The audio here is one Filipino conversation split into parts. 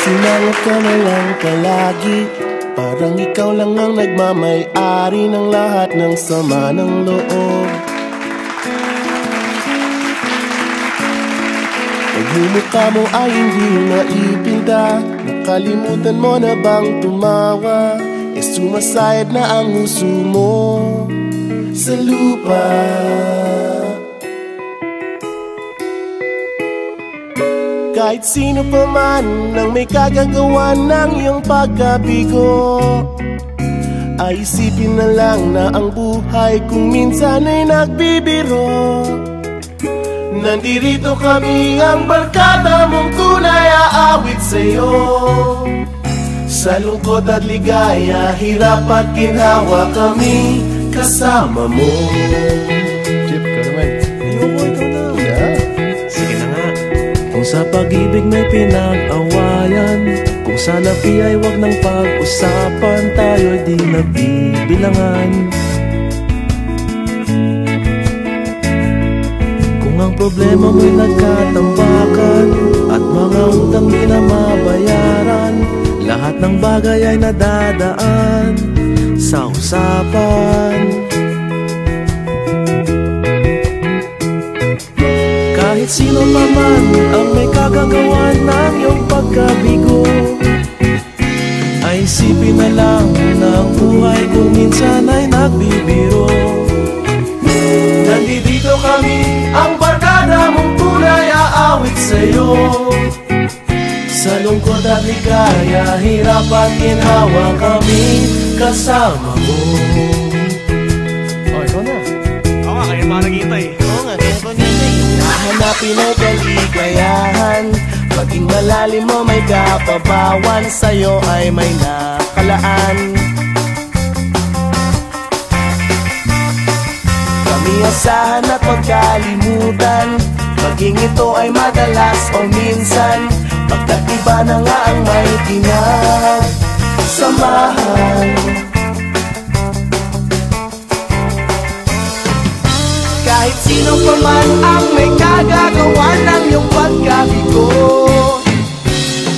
Sinangap ka na lang palagi, parang ikaw lang ang nagmamay-ari ng lahat ng sama ng loob. Pagmumukha mo ay hindi maipinta, nakalimutan mo na bang tumawa? Sumasayad na ang uso mo sa lupa. Kahit sino pa man ang may kagagawa ng iyong pagkabigo, ay isipin na lang na ang buhay kung minsan ay nagbibiro. Nandirito kami, ang barkada mong tunay aawit sa'yo. Sa lungkot at ligaya, hirap at ginhawa, kami kasama mo. Chip, ka naman. Ayoko, ikaw na. Yeah. Sige na nga. Kung sa pag-ibig may pinag-awayan, kung sa labi ay wag nang pag-usapan, tayo'y di nagbibilangan. Kung ang problema mo'y nagkatambakan at mga utang di na mabayaran, lahat ng bagay ay nadadaan sa usapan. Kahit sino pa man ang may kagagawa ng iyong pagkabigo, ay isipin na lang na ang buhay kung minsan ay nagbibiro. Nandito kami, ang barkada mong tunay aawit sa'yo. Sa lungkot at ligaya, hirap at ginhawa, kami kasama mo. Oh, ikaw na. Oo nga, kaya pa naghihintay. Oo nga, kaya pa naghihintay. Hahanapin ay kaligayahan, maging malalim mo may kapabawan, sa'yo ay may nakalaan. Kami asahan at magkalimutan, maging ito ay madalas o minsan, pagkat iba na nga ang may pinagsamahan. Kahit sino pa man ang may kagagawa ng iyong pagkabigo,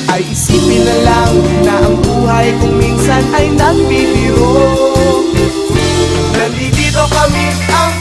ay isipin na lang na ang buhay kung minsan ay nagbibiro. Nandito kami, ang